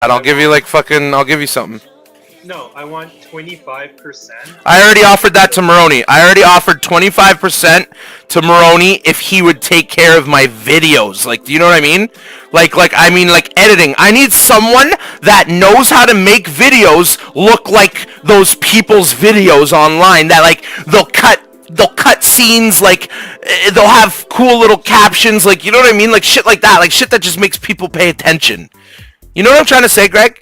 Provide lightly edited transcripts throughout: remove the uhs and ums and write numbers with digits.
I'll give you like fucking. I'll give you something. No, I want 25%. I already offered that to Maroney. I already offered 25% to Maroney if he would take care of my videos. Like, do you know what I mean? Like editing. I need someone that knows how to make videos look like those people's videos online. That like they'll cut scenes, like they'll have cool little captions, like you know what I mean, like shit like that, like shit that just makes people pay attention. You know what I'm trying to say, Greg?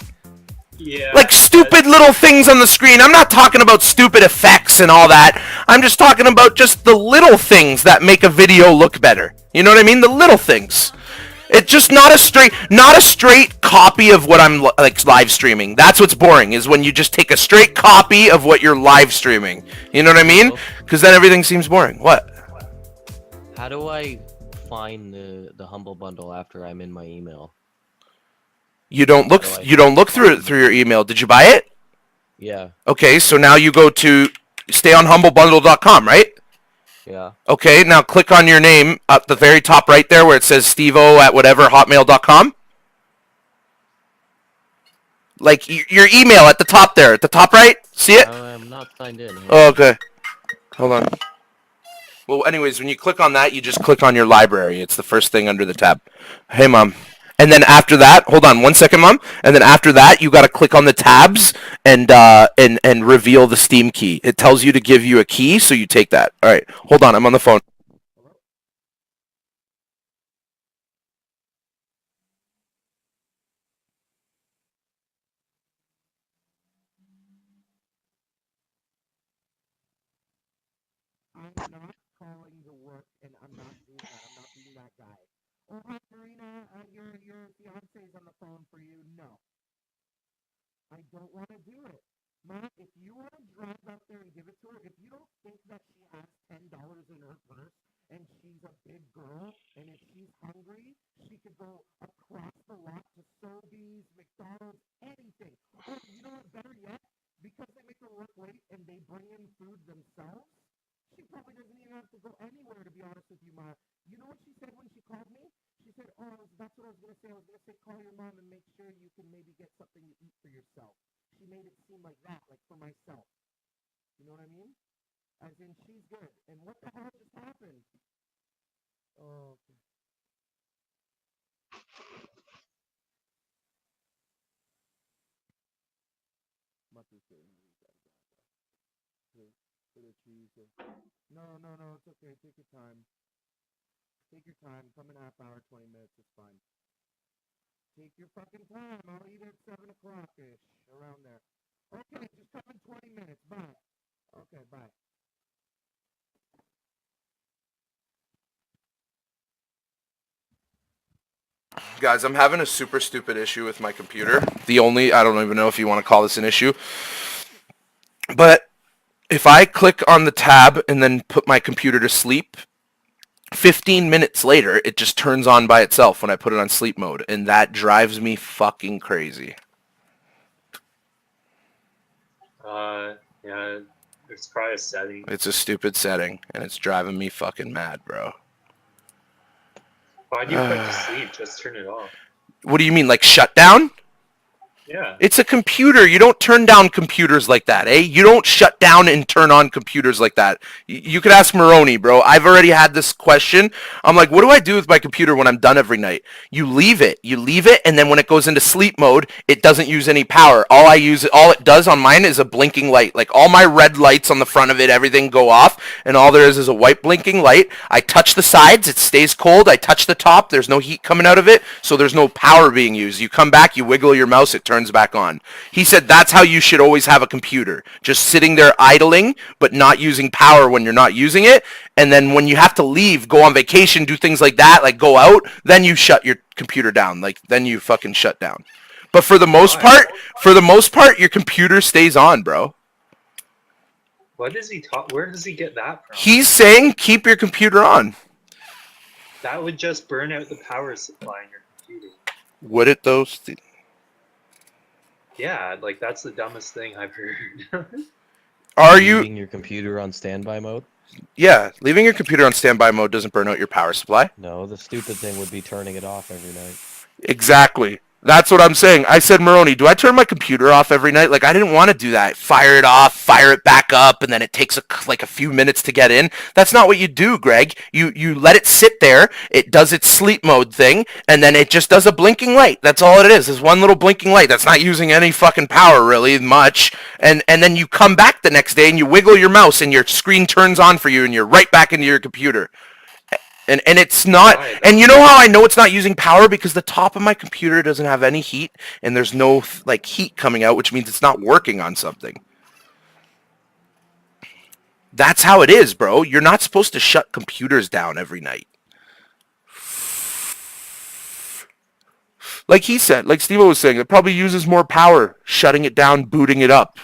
Yeah, Like stupid little things on the screen. I'm not talking about stupid effects and all that. I'm just talking about just the little things that make a video look better. You know what I mean? The little things. It's just not a straight copy of what I'm like live streaming. That's what's boring, is when you just take a straight copy of what you're live streaming. You know what I mean? Because then everything seems boring. What? How do I find the humble bundle after I'm in my email? You don't look through it through your email. Did you buy it? Yeah. Okay, so now you go to stayonhumblebundle.com, right? Yeah. Okay, now click on your name at the very top right there where it says stevo at whatever hotmail.com. Like your email at the top there, at the top right. See it? I'm not signed in. Oh, okay. Hold on. Well, anyways, when you click on that, you just click on your library. It's the first thing under the tab. Hey, Mom. And then after that, hold on 1 second, Mom. And then after that, you got to click on the tabs and reveal the Steam key. It tells you to give you a key, so you take that. All right. Hold on. I'm on the phone. I'm not calling to work, and I'm not doing that. I'm not being that guy. Oh, hi, Marina. Your fiance's on the phone for you. No, I don't want to do it. Matt, if you want to drive up there and give it to her, if you don't think that she has $10 in her purse and she's a big girl, and if she's hungry, she could go across the lot to Sobeys, McDonald's, anything. Or you know what? Better yet, because they make her work late and they bring in food themselves. She probably doesn't even have to go anywhere, to be honest with you, Ma. You know what she said when she called me? She said, oh, that's what I was going to say. I was going to say, call your mom and make sure you can maybe get something to eat for yourself. She made it seem like that, like for myself. You know what I mean? As in, she's good. And what the hell just happened? Oh, okay. Much is good. For the cheese. No, no, no, it's okay. Take your time. Take your time. Come in a half hour, 20 minutes. It's fine. Take your fucking time. I'll eat at 7 o'clock-ish, around there. Okay, just come in 20 minutes. Bye. Okay, bye. Guys, I'm having a super stupid issue with my computer. I don't even know if you want to call this an issue. But if I click on the tab and then put my computer to sleep, 15 minutes later, it just turns on by itself when I put it on sleep mode. And that drives me fucking crazy. Yeah, it's probably a setting. It's a stupid setting, and it's driving me fucking mad, bro. Why do you put it to sleep? Just turn it off. What do you mean, like shut down? Yeah. It's a computer. You don't turn down computers like that, eh? You don't shut down and turn on computers like that. You could ask Maroney, bro. I've already had this question. I'm like, what do I do with my computer when I'm done every night? You leave it, and then when it goes into sleep mode, it doesn't use any power. All it does on mine is a blinking light. Like all my red lights on the front of it, everything go off, and all there is a white blinking light. I touch the sides, it stays cold. I touch the top, there's no heat coming out of it, so there's no power being used. You come back, you wiggle your mouse, it turns back on. He said that's how you should always have a computer. Just sitting there idling, but not using power when you're not using it. And then when you have to leave, go on vacation, do things like that, like go out, then you shut your computer down. Like then you fucking shut down. But for the most part, your computer stays on, bro. What does he talk? Where does he get that from? He's saying keep your computer on. That would just burn out the power supply in your computer. Would it though? Yeah, like that's the dumbest thing I've heard. Are you leaving your computer on standby mode? Yeah, leaving your computer on standby mode doesn't burn out your power supply. No, the stupid thing would be turning it off every night. Exactly. That's what I'm saying. I said, Maroney, do I turn my computer off every night? Like, I didn't want to do that. Fire it off, fire it back up, and then it takes a few minutes to get in. That's not what you do, Greg. You let it sit there. It does its sleep mode thing, and then it just does a blinking light. That's all it is one little blinking light. That's not using any fucking power, really, much. And then you come back the next day, and you wiggle your mouse, and your screen turns on for you, and you're right back into your computer. And it's not, and you know how I know it's not using power? Because the top of my computer doesn't have any heat, and there's no like heat coming out, which means it's not working on something. That's how it is, bro. You're not supposed to shut computers down every night. Like he said, like Steve was saying, it probably uses more power shutting it down, booting it up,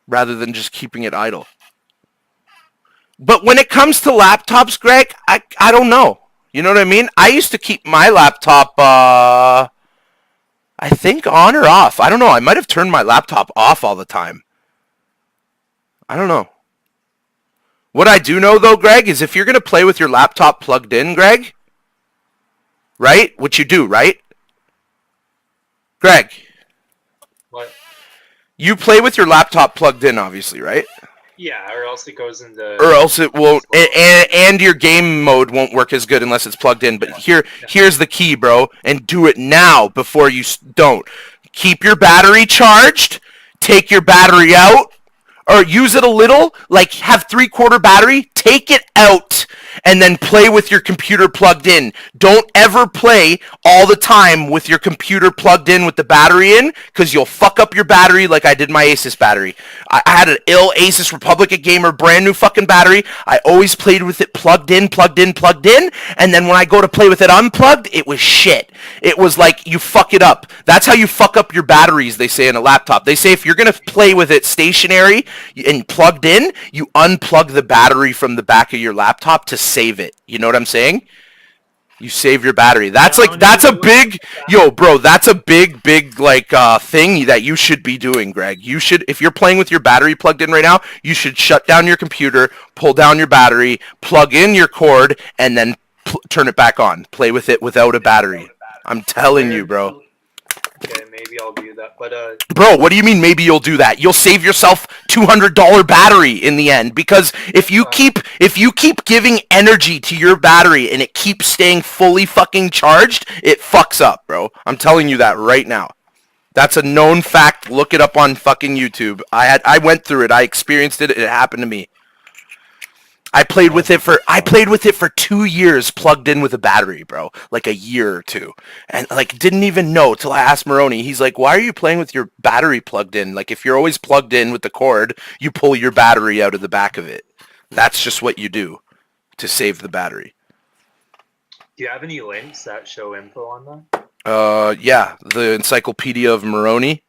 rather than just keeping it idle. But when it comes to laptops, Greg, I don't know. You know what I mean? I used to keep my laptop, I think on or off. I don't know. I might have turned my laptop off all the time. I don't know. What I do know, though, Greg, is if you're going to play with your laptop plugged in, Greg, right? Which you do, right? Greg. What? You play with your laptop plugged in, obviously, right? Yeah, or else it goes into... Or else it won't, and your game mode won't work as good unless it's plugged in. But here's the key, bro, and do it now before you don't. Keep your battery charged, take your battery out, or use it a little, like have 3/4 battery, take it out, and then play with your computer plugged in. Don't ever play all the time with your computer plugged in with the battery in, because you'll fuck up your battery like I did my Asus battery. I had an ill Asus Republica Gamer brand new fucking battery. I always played with it plugged in, and then when I go to play with it unplugged, it was shit. It was like you fuck it up. That's how you fuck up your batteries, they say in a laptop. They say if you're going to play with it stationary and plugged in, you unplug the battery from the back of your laptop to save it. You know what I'm saying? You save your battery. That's a big, yo, bro, that's a big like thing that you should be doing, Greg. You should, if you're playing with your battery plugged in right now, you should shut down your computer, pull down your battery, plug in your cord, and then turn it back on. Play with it without a battery. I'm telling you, bro. Okay, maybe I'll do that, but Bro, what do you mean maybe you'll do that? You'll save yourself $200 battery in the end, because if you keep giving energy to your battery and it keeps staying fully fucking charged, it fucks up, bro. I'm telling you that right now. That's a known fact. Look it up on fucking YouTube. I went through it. I experienced it. It happened to me. I played with it for 2 years plugged in with a battery, bro. Like a year or two. And like didn't even know till I asked Maroney. He's like, "Why are you playing with your battery plugged in? Like if you're always plugged in with the cord, you pull your battery out of the back of it. That's just what you do to save the battery." do you have any links that show info on that? Yeah, the Encyclopedia of Maroney.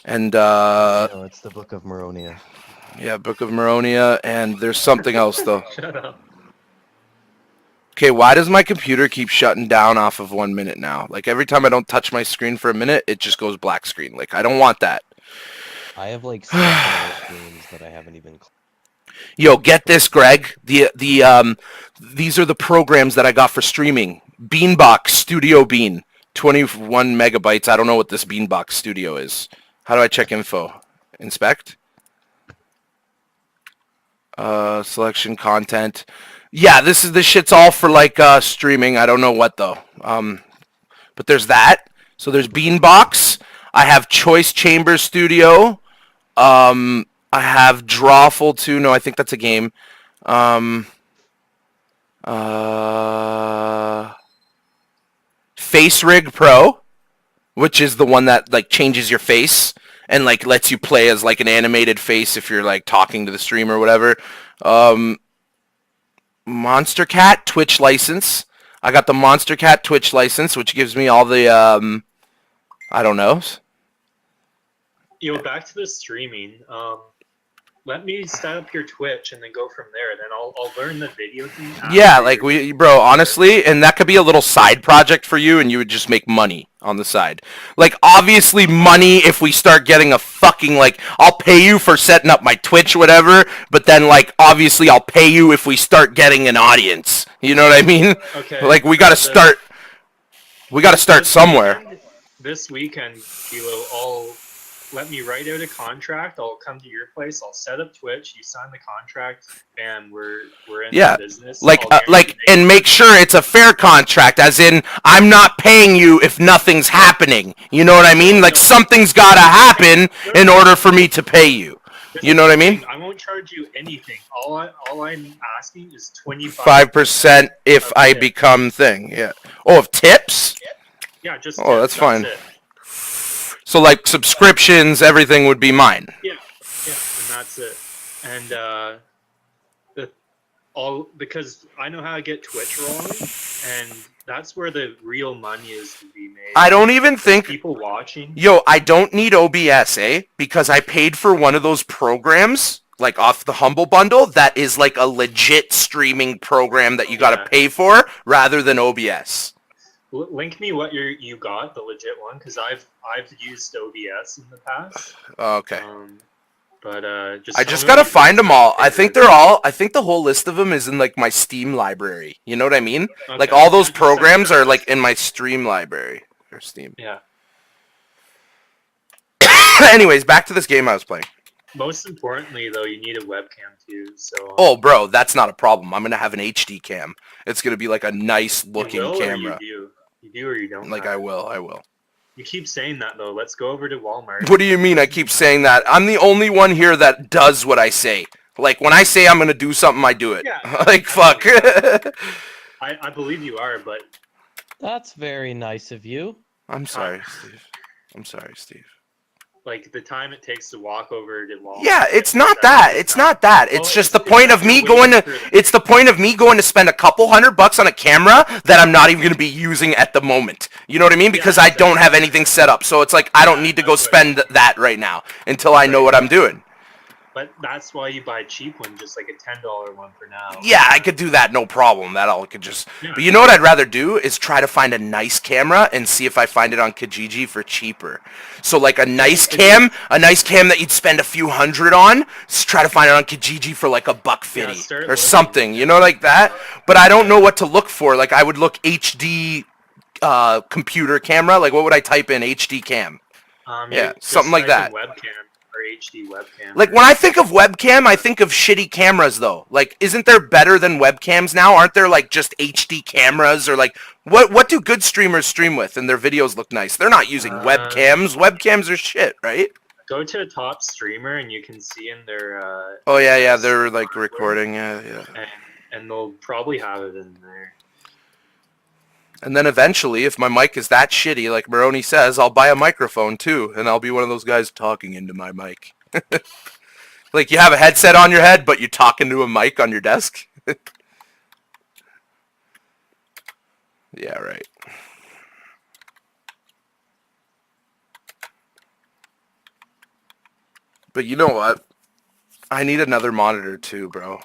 And No, it's the Book of Moronia. yeah, Book of Moronia, and there's something else though. Shut up. Okay, why does my computer keep shutting down off of 1 minute now? Like every time I don't touch my screen for a minute, it just goes black screen. Like I don't want that. I have like 7 other screens that I haven't even. Yo, get this, Greg. These are the programs that I got for streaming. Beanbox Studio Bean, 21 megabytes. I don't know what this Beanbox Studio is. How do I check info? Inspect. Selection content. Yeah, this shit's all for like streaming. I don't know what though. But there's that. So there's Beanbox. I have Choice Chamber Studio. I have Drawful 2. No, I think that's a game. Face Rig Pro, which is the one that like changes your face and like lets you play as like an animated face if you're like talking to the stream or whatever. Monster Cat Twitch license. I got the Monster Cat Twitch license, which gives me all the I don't know. Yo, back to the streaming. Let me set up your Twitch and then go from there. Then I'll learn the video thing. Yeah, like bro, honestly, and that could be a little side project for you, and you would just make money on the side. Like, obviously, money if we start getting a fucking like, I'll pay you for setting up my Twitch, whatever. But then, like, obviously, I'll pay you if we start getting an audience. You know what I mean? Okay. Like, we gotta start. We gotta start somewhere. this weekend, Kilo, I'll let me write out a contract. I'll come to your place. I'll set up Twitch. You sign the contract, and we're in Yeah. business. Like, I'll guarantee and make sure it's a fair contract, as in, I'm not paying you if nothing's happening. You know what I mean? Like, something's gotta happen in order for me to pay you. You know what I mean? I won't charge you anything. All I'm asking is 5% if of I tip. become thing. Yeah. Oh, of tips? Yeah, just Oh, tips, that's fine. it. So, like, subscriptions, everything would be mine. Yeah, and that's it. And because I know how to get Twitch rolling, and that's where the real money is to be made. I don't even think... people watching. Yo, I don't need OBS, because I paid for one of those programs, like off the Humble Bundle, that is like a legit streaming program that you gotta pay for, rather than OBS. Link me what you got, the legit one, because I've used OBS in the past. Okay. But I just gotta find them all. I think the whole list of them is in like my Steam library. You know what I mean? Okay. Like all those programs are like in my Stream library. Or Steam. Yeah. Anyways, back to this game I was playing. Most importantly, though, you need a webcam too. So. Oh, bro, that's not a problem. I'm gonna have an HD cam. It's gonna be like a nice looking camera. Or you do or you don't. Like I will. You keep saying that though. Let's go over to Walmart. What do you mean I keep saying that? I'm the only one here that does what I say. Like when I say I'm gonna do something, I do it. Yeah. Like fuck. I believe you are, but. That's very nice of you. I'm sorry, Steve. I'm sorry, Steve. Like the time it takes to walk over to Walmart. Yeah, it's not that. It's not that. It's just the point of me going to. It's the point of me going to spend a couple $100 on a camera that I'm not even going to be using at the moment. You know what I mean? Because I don't have anything set up. So it's like I don't need to go spend that right now until I know what I'm doing. But that's why you buy a cheap one, just like a $10 one for now. Yeah, I could do that, no problem. That all could just. But you know what I'd rather do is try to find a nice camera and see if I find it on Kijiji for cheaper. So like a nice cam that you'd spend a few $100 on, try to find it on Kijiji for like $150 or something, you know, like that. But I don't know what to look for. Like I would look HD computer camera. Like what would I type in? HD cam. Yeah, something like that. Webcam. Or HD webcam. Like when I think of webcam, I think of shitty cameras though. Like isn't there better than webcams now? Aren't there like just HD cameras or like what do good streamers stream with and their videos look nice? They're not using webcams. Webcams are shit, right? Go to a top streamer and you can see in their oh yeah, they're like recording, yeah. And they'll probably have it in there. And then eventually, if my mic is that shitty, like Maroney says, I'll buy a microphone too, and I'll be one of those guys talking into my mic. Like you have a headset on your head, but you're talking to a mic on your desk. Yeah, right. But you know what? I need another monitor too, bro.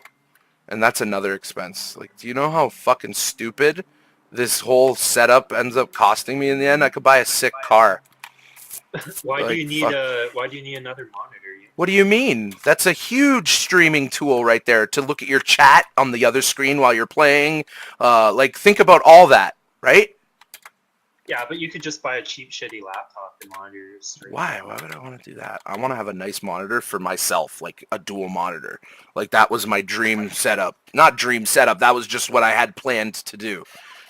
And that's another expense. Like, do you know how fucking stupid this whole setup ends up costing me in the end? I could buy a sick car. Why do you need another monitor? What do you mean? That's a huge streaming tool right there to look at your chat on the other screen while you're playing. Like, think about all that, right? Yeah, but you could just buy a cheap, shitty laptop and monitor your stream. Why? Why would I want to do that? I want to have a nice monitor for myself, like a dual monitor. Like, that was my dream setup. Not dream setup. That was just what I had planned to do.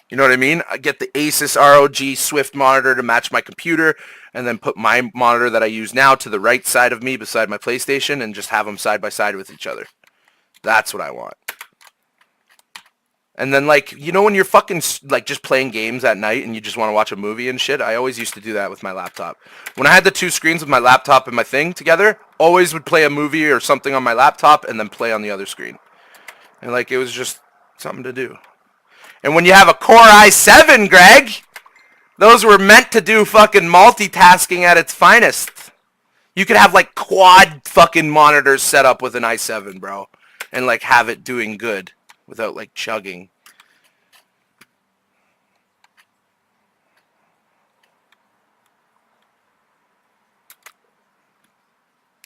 You know what I mean? I get the Asus ROG Swift monitor to match my computer, and then put my monitor that I use now to the right side of me beside my PlayStation, and just have them side by side with each other. That's what I want. And then, like, you know when you're fucking, like, just playing games at night and you just want to watch a movie and shit? I always used to do that with my laptop. When I had the two screens with my laptop and my thing together, always would play a movie or something on my laptop and then play on the other screen. And, like, it was just something to do. And when you have a Core i7, Greg, those were meant to do fucking multitasking at its finest. You could have, like, quad fucking monitors set up with an i7, bro. And, like, have it doing good without, like, chugging.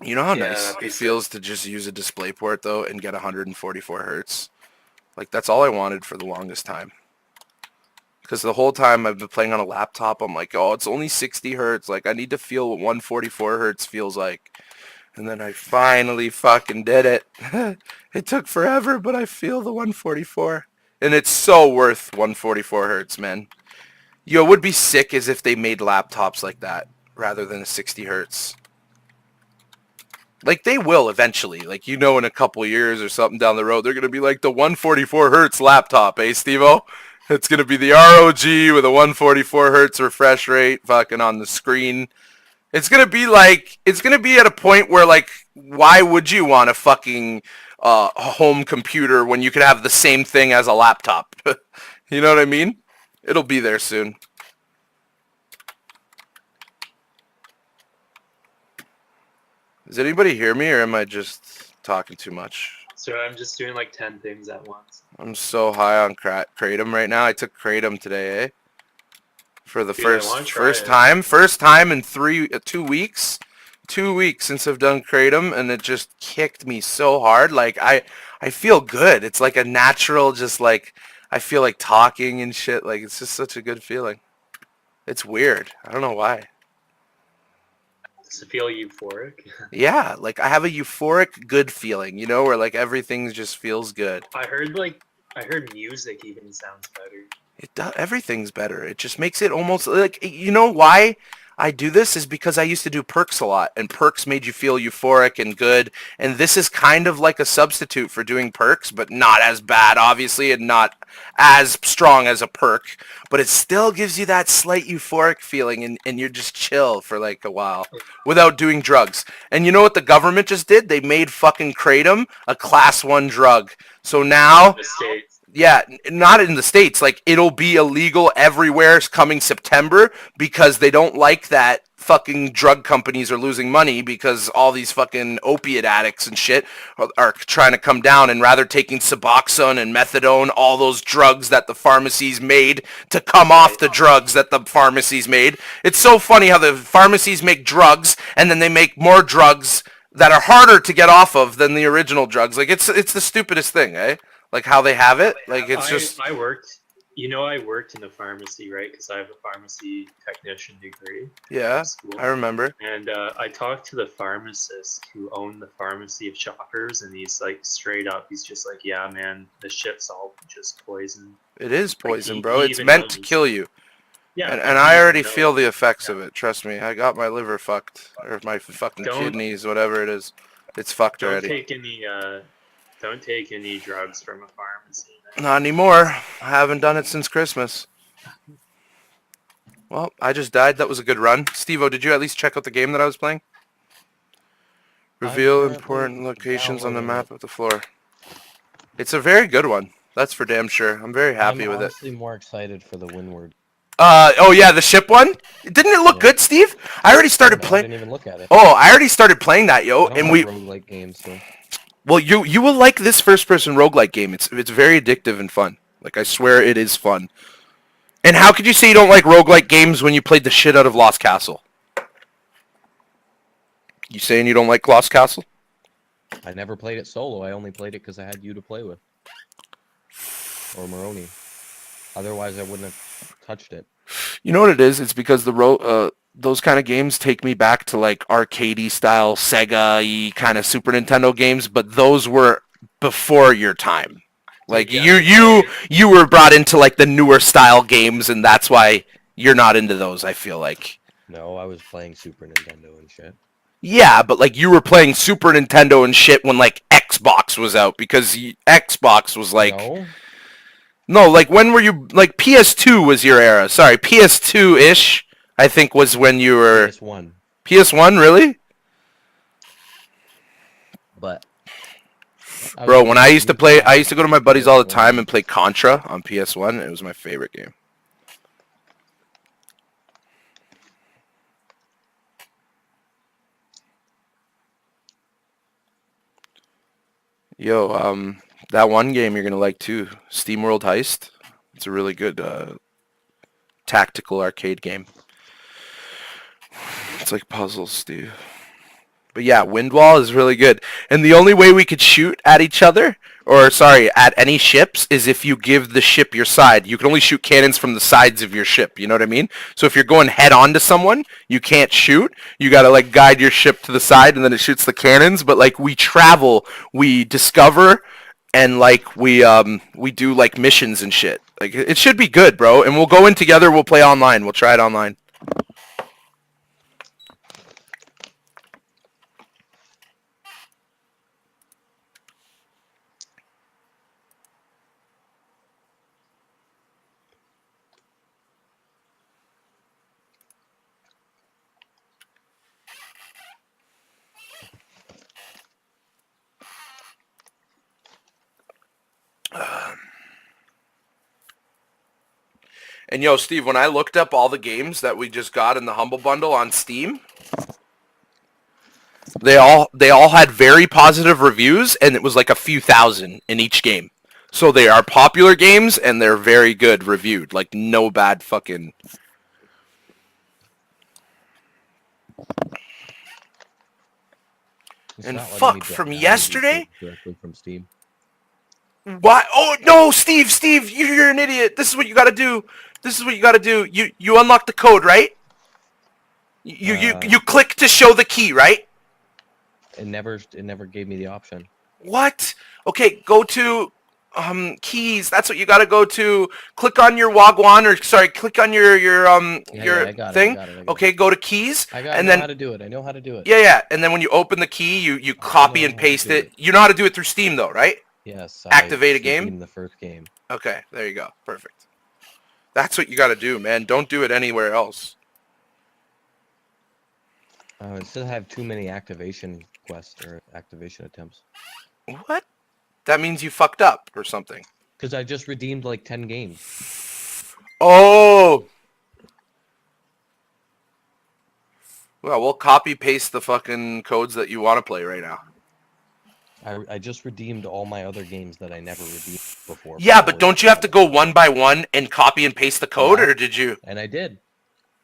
You know how nice it feels to just use a DisplayPort, though, and get 144 hertz? Like, that's all I wanted for the longest time. Because the whole time I've been playing on a laptop, I'm like, oh, it's only 60 hertz. Like, I need to feel what 144 hertz feels like. And then I finally fucking did it. It took forever, but I feel the 144. And it's so worth 144 hertz, man. Yo, it would be sick as if they made laptops like that rather than a 60 hertz. Like, they will eventually. Like, you know, in a couple years or something down the road, they're going to be like the 144 hertz laptop, eh, Steve-O? It's going to be the ROG with a 144 hertz refresh rate fucking on the screen. It's going to be like, it's going to be at a point where, like, why would you want a fucking home computer when you could have the same thing as a laptop? You know what I mean? It'll be there soon. Does anybody hear me, or am I just talking too much? So I'm just doing like 10 things at once. I'm so high on Kratom right now. I took Kratom today, eh? For the Dude, I wanna try first it. time. First time in 2 weeks. 2 weeks since I've done Kratom, and it just kicked me so hard. Like, I feel good. It's like a natural, just like, I feel like talking and shit. Like, it's just such a good feeling. It's weird. I don't know why. Does it feel euphoric? Yeah, like I have a euphoric good feeling, you know, where like everything just feels good. I heard music even sounds better. It does. Everything's better. It just makes it almost like, you know why I do this is because I used to do perks a lot, and perks made you feel euphoric and good. And this is kind of like a substitute for doing perks, but not as bad, obviously, and not as strong as a perk. But it still gives you that slight euphoric feeling, and you're just chill for like a while without doing drugs. And you know what the government just did? They made fucking Kratom a class 1 drug. So now... In the States. Yeah, not in the States. Like, it'll be illegal everywhere coming September because they don't like that fucking drug companies are losing money because all these fucking opiate addicts and shit are trying to come down, and rather taking Suboxone and Methadone, all those drugs that the pharmacies made to come off the drugs that the pharmacies made. It's so funny how the pharmacies make drugs and then they make more drugs that are harder to get off of than the original drugs. Like, it's the stupidest thing, eh? Like how they have it, like it's just. I worked in a pharmacy, right? Because I have a pharmacy technician degree. Yeah, School. I remember. And I talked to the pharmacist who owned the pharmacy of Shoppers, and he's like straight up, he's just like, yeah, man, this shit's all just poison. It is poison, he- bro. he It's even meant to knows. kill you. Yeah, And he I already even feel knows. the effects of Yeah. it. Trust me. I got my liver fucked, or my fucking Don't- kidneys, whatever it is. It's fucked Don't already. don't take any drugs from a pharmacy. Man. Not anymore. I haven't done it since Christmas. Well, I just died. That was a good run. Steve-O, did you at least check out the game that I was playing? Reveal currently important locations on the downloading map of the floor. It's a very good one. That's for damn sure. I'm very happy I'm with it. honestly more excited for the Windward. Oh yeah, the ship one? Didn't it look Yeah. good, Steve? I already started I playing. didn't even look at it. Oh, I already started playing that, yo. I don't And like we, roguelike games, so. well, you will like this first-person roguelike game. It's very addictive and fun. Like, I swear it is fun. And how could you say you don't like roguelike games when you played the shit out of Lost Castle? You saying you don't like Lost Castle? I never played it solo. I only played it because I had you to play with. Or Maroney. Otherwise, I wouldn't have touched it. You know what it is? It's because those kind of games take me back to like arcadey style Sega-y kind of Super Nintendo games, but those were before your time. Like Yeah. you were brought into like the newer style games, and that's why you're not into those, I feel like. No, I was playing Super Nintendo and shit. Yeah, but like you were playing Super Nintendo and shit when like Xbox was out, because Xbox was like no, like when were you, like PS2 was your era. Sorry, PS2-ish I think was when you were PS1. PS1, really? But Bro, when I used to play, I used to go to my buddies all the time and play Contra on PS1. It was my favorite game. Yo, that one game you're gonna like too, SteamWorld Heist. It's a really good tactical arcade game. It's like puzzles, Steve. But yeah, Windwall is really good. And the only way we could shoot at each other or sorry, at any ships is if you give the ship your side. You can only shoot cannons from the sides of your ship. You know what I mean? So if you're going head on to someone, you can't shoot. You gotta like guide your ship to the side, and then it shoots the cannons. But like we travel, we discover, and like we do like missions and shit. Like it should be good, bro. And we'll go in together. We'll play online. We'll try it online. And yo, Steve, when I looked up all the games that we just got in the Humble Bundle on Steam, they all had very positive reviews, and it was like a few thousand in each game. So they are popular games, and they're very good reviewed. Like no bad fucking. It's And not letting fuck, me from download these yesterday? directly from Steam. Why? Oh no, Steve, you're an idiot. This is what you gotta do. This is what you gotta do. You unlock the code, right? You click to show the key, right? It never gave me the option. What? Okay, go to keys. That's what you gotta go to. Click on your Wagwan, or sorry, click on your I got thing. it, I got it. Okay, go to keys, I and know then how to do it. I know how to do it. yeah, and then when you open the key, you copy know and how to paste do it. it. You know how to do it through Steam though, right? Yes. Activate a game? redeemed the first game. Okay, there you go. Perfect. That's what you gotta do, man. Don't do it anywhere else. It says I have too many activation quests or activation attempts. What? That means you fucked up or something. Because I just redeemed like 10 games. Oh! Well, we'll copy paste the fucking codes that you want to play right now. I just redeemed all my other games that I never redeemed before. Yeah, but don't you have to go one by one and copy and paste the code, Yeah. or did you? And I did.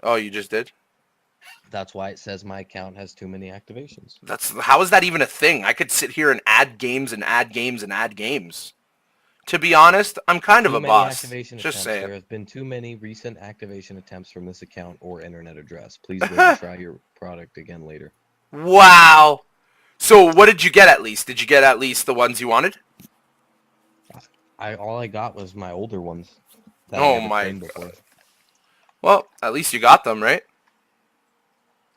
Oh, you just did? That's why it says my account has too many activations. How is that even a thing? I could sit here and add games and add games and add games. To be honest, I'm kind of Too a many boss. activation Just attempts. saying. There have been too many recent activation attempts from this account or internet address. Please wait and try your product again later. Wow. So what did you get at least? Did you get at least the ones you wanted? All I got was my older ones. That I Oh never my claimed before. god. Well, at least you got them, right?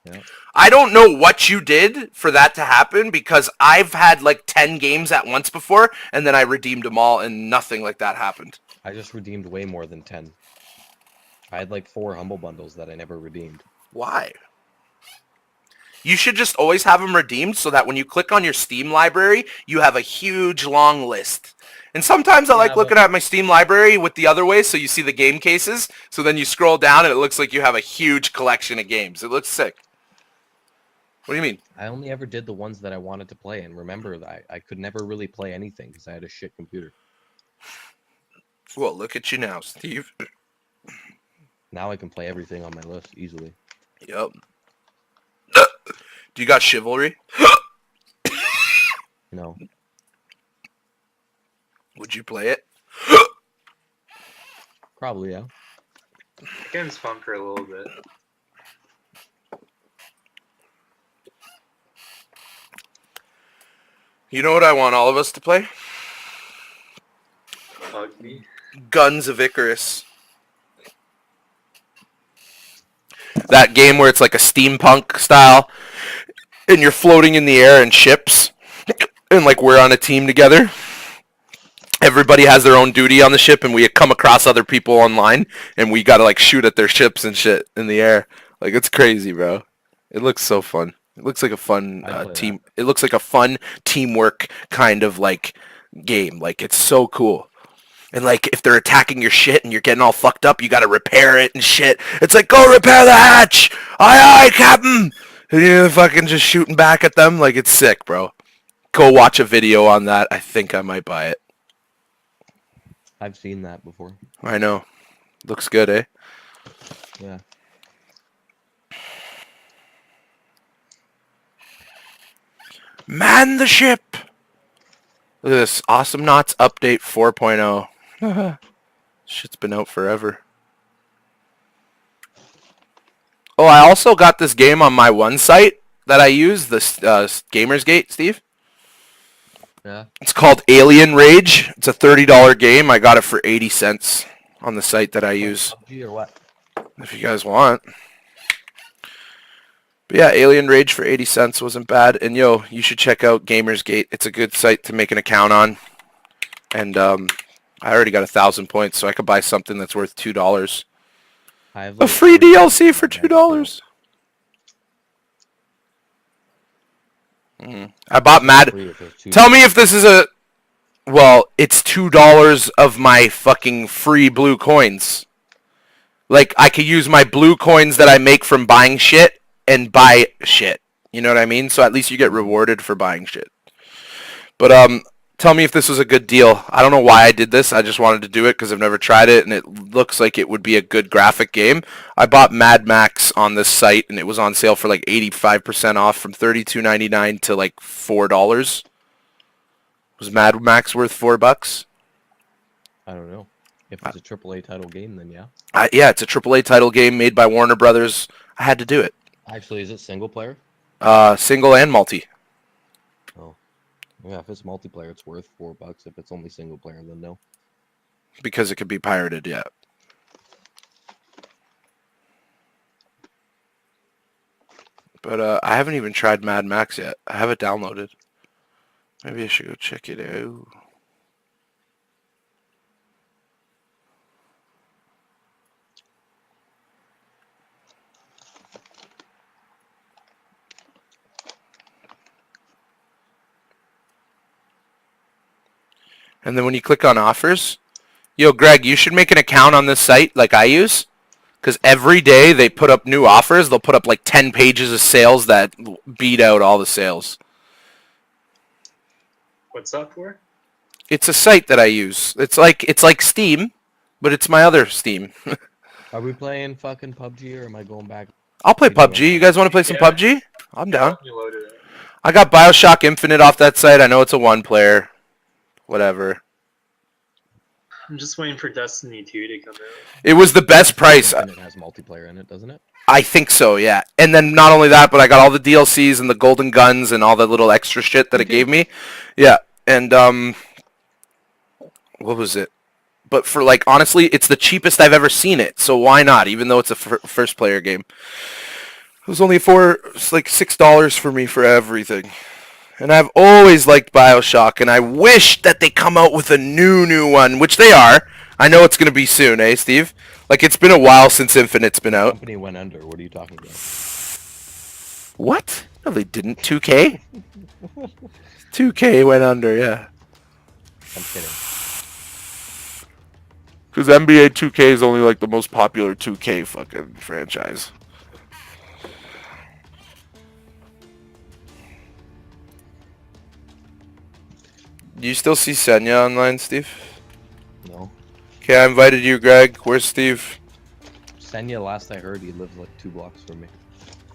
Yeah. I don't know what you did for that to happen because I've had like 10 games at once before and then I redeemed them all and nothing like that happened. I just redeemed way more than 10. I had like 4 Humble Bundles that I never redeemed. Why? You should just always have them redeemed so that when you click on your Steam library, you have a huge long list. And sometimes I like looking at my Steam library with the other way so you see the game cases. So then you scroll down and it looks like you have a huge collection of games. It looks sick. What do you mean? I only ever did the ones that I wanted to play, and remember that I could never really play anything because I had a shit computer. Well, look at you now, Steve. Now I can play everything on my list easily. Yep. Do you got Chivalry? No. Would you play it? Probably, yeah. Game's fun for a little bit. You know what I want all of us to play? Bug me. Guns of Icarus. That game where it's like a steampunk style and you're floating in the air in ships and like we're on a team together. Everybody has their own duty on the ship and we come across other people online and we gotta like shoot at their ships and shit in the air. Like it's crazy, bro. It looks so fun. It looks like a fun team. It looks like a fun teamwork kind of like game. Like it's so cool. And like if they're attacking your shit and you're getting all fucked up, you gotta repair it and shit. It's like go repair the hatch. Aye aye, Captain. And you're fucking just shooting back at them. Like it's sick, bro. Go watch a video on that. I think I might buy it. I've seen that before. I know. Looks good, eh? Yeah. Man the ship! Look at this. Awesome Knots Update 4.0. Shit's been out forever. Oh, I also got this game on my one site that I use, the Gamersgate, Steve. Yeah. It's called Alien Rage. It's a $30 game. I got it for 80 cents on the site that I use. PUBG or what? If you guys want. But yeah, Alien Rage for 80 cents wasn't bad. And yo, you should check out Gamersgate. It's a good site to make an account on. And I already got 1,000 points, so I could buy something that's worth $2. I have A like free 30 DLC for $2. I bought Mad. free if there's two. Tell me if this is a. Well, it's $2 of my fucking free blue coins. Like, I could use my blue coins that I make from buying shit and buy shit. You know what I mean? So at least you get rewarded for buying shit. But, tell me if this was a good deal. I don't know why I did this. I just wanted to do it because I've never tried it, and it looks like it would be a good graphic game. I bought Mad Max on this site, and it was on sale for like 85% off from $32.99 to like $4. Was Mad Max worth $4? I don't know. If it's a AAA title game, then yeah. Yeah, it's a AAA title game made by Warner Brothers. I had to do it. Actually, is it single player? Single and multi. Oh. Yeah, if it's multiplayer, it's worth $4. If it's only single player, then no. Because it could be pirated, yeah. But I haven't even tried Mad Max yet. I have it downloaded. Maybe I should go check it out. And then when you click on offers, yo, Greg, you should make an account on this site like I use. Because every day they put up new offers. They'll put up like 10 pages of sales that beat out all the sales. What's that for? It's a site that I use. It's like Steam, but it's my other Steam. Are we playing fucking PUBG or am I going back? I'll play PUBG. You guys want to play some Yeah. PUBG? I'm down. You loaded it. I got BioShock Infinite off that site. I know it's a one player. Whatever. I'm just waiting for Destiny 2 to come out. It was the best price. And it has multiplayer in it, doesn't it? I think so, yeah. And then not only that, but I got all the DLCs and the golden guns and all the little extra shit that it gave me. Yeah. And what was it? But for like honestly, it's the cheapest I've ever seen it. So why not? Even though it's a first player game. It was only $6 for me for everything. And I've always liked BioShock, and I wish that they come out with a new one, which they are. I know it's going to be soon, eh, Steve? Like, it's been a while since Infinite's been out. Company went under. What are you talking about? What? No, they didn't. 2K? 2K went under, yeah. I'm kidding. Because NBA 2K is only, like, the most popular 2K fucking franchise. Do you still see Senya online, Steve? No. Okay, I invited you, Greg. Where's Steve? Senya, last I heard, he lives like 2 blocks from me.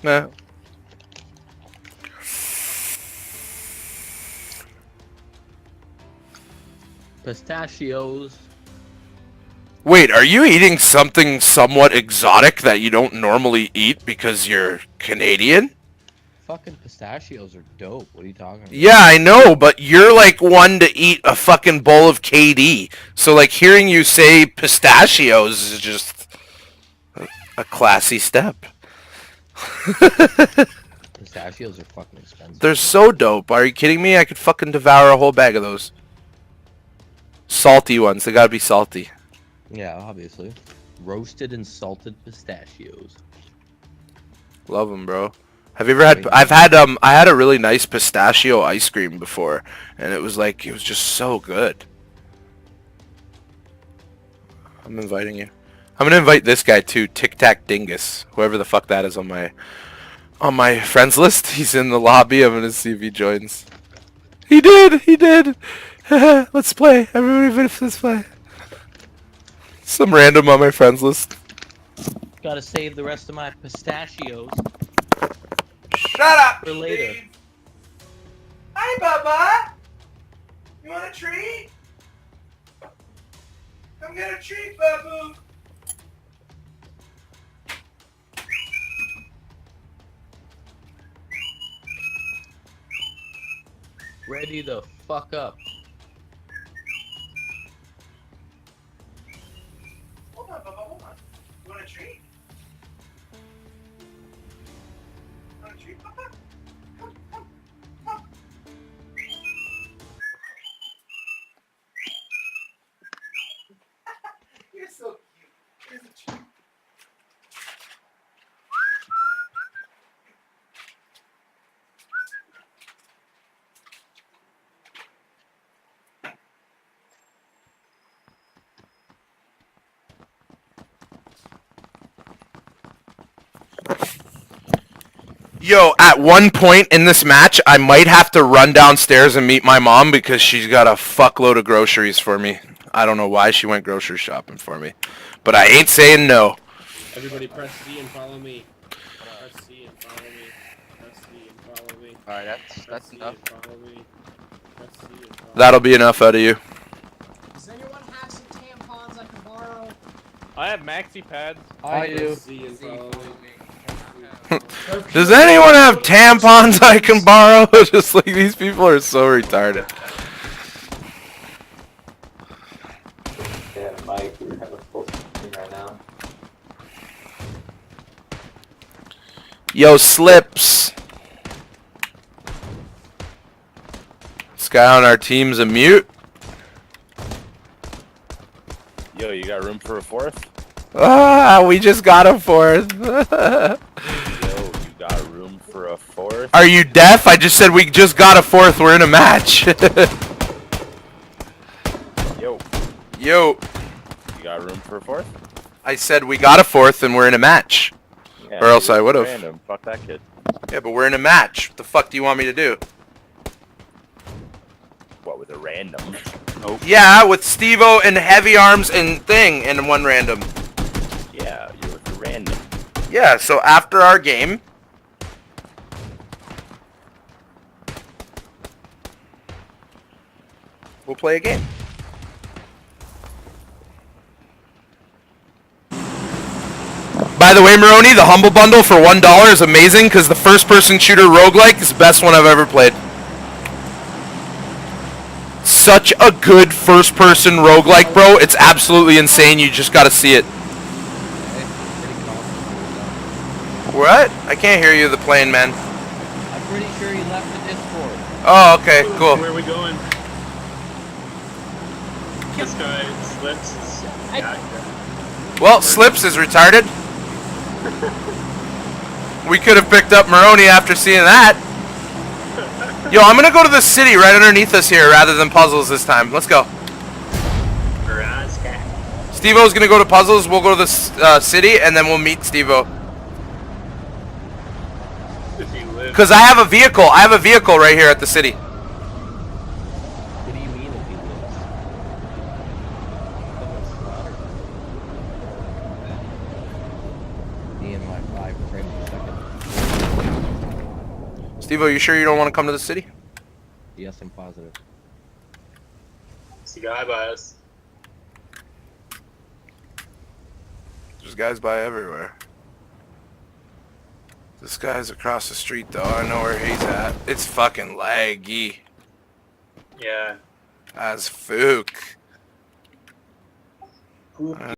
Nah. Pistachios. Wait, are you eating something somewhat exotic that you don't normally eat because you're Canadian? Fucking pistachios are dope. What are you talking about? Yeah, I know, but you're like one to eat a fucking bowl of KD. So like hearing you say pistachios is just a classy step. Pistachios are fucking expensive. They're so dope. Are you kidding me? I could fucking devour a whole bag of those. Salty ones. They gotta be salty. Yeah, obviously. Roasted and salted pistachios. Love them, bro. Have you ever had? I had a really nice pistachio ice cream before, and it was just so good. I'm inviting you. I'm gonna invite this guy too, Tic Tac Dingus, whoever the fuck that is on my friends list. He's in the lobby. I'm gonna see if he joins. He did. He did. Let's play. Everybody, let's play. Some random on my friends list. Gotta save the rest of my pistachios Shut up, for later. Steve. Hi, Bubba. You want a treat? Come get a treat, Babu. Ready the fuck up. Hold on, Bubba, hold on. You want a treat? Want a treat, Bubba? Come, come, come. You're so cute. Here's a treat. Yo, at one point in this match, I might have to run downstairs and meet my mom because she's got a fuckload of groceries for me. I don't know why she went grocery shopping for me, but I ain't saying no. Everybody press C and follow me. Press C and follow me. Press C and follow me. Alright, Press that's C enough. and follow me. Press C and follow That'll be enough out of you. Does anyone have some tampons I can borrow? I have maxi pads. I me. do. Press C and follow me. Does anyone have tampons I can borrow? Just like these people are so retarded. Yeah, Mike, we have a full screen right now. Yo, Slips. This guy on our team's a mute. Yo, you got room for a fourth? Ah, we just got a fourth. Yo, you got room for a fourth? Are you deaf? I just said we just got a fourth. We're in a match. Yo, Yo, you got room for a fourth? I said we got a fourth and we're in a match. Yeah, Or else dude, I would've. Random. Fuck that kid. Yeah, but we're in a match. What the fuck do you want me to do? What, with a random? Yeah, with Steve-O and Heavy Arms and Thing and one random. Yeah, you're with a random. Yeah, so after our game... we'll play a game. By the way, Maroney, the Humble Bundle for $1 is amazing because the first-person shooter roguelike is the best one I've ever played. Such a good first-person roguelike, bro. It's absolutely insane. You just gotta see it. What? I can't hear you, the plane, man. I'm pretty sure he left the Discord. Oh, okay, cool. Where are we going? This guy Slips is Well, Slips is retarded. We could have picked up Maroney after seeing that. Yo, I'm gonna go to the city right underneath us here rather than puzzles this time. Let's go. Steve-O's gonna go to puzzles. We'll go to the city and then we'll meet Steve-O. if you live. Cause I have a vehicle. I have a vehicle right here at the city. What do you mean if he lives? Me and my 5 frames per second. Steve-O, you sure you don't want to come to the city? Yes, I'm positive. See guy by us. There's guys by everywhere. This guy's across the street though. I know where he's at. It's fucking laggy Yeah. as fuck. Who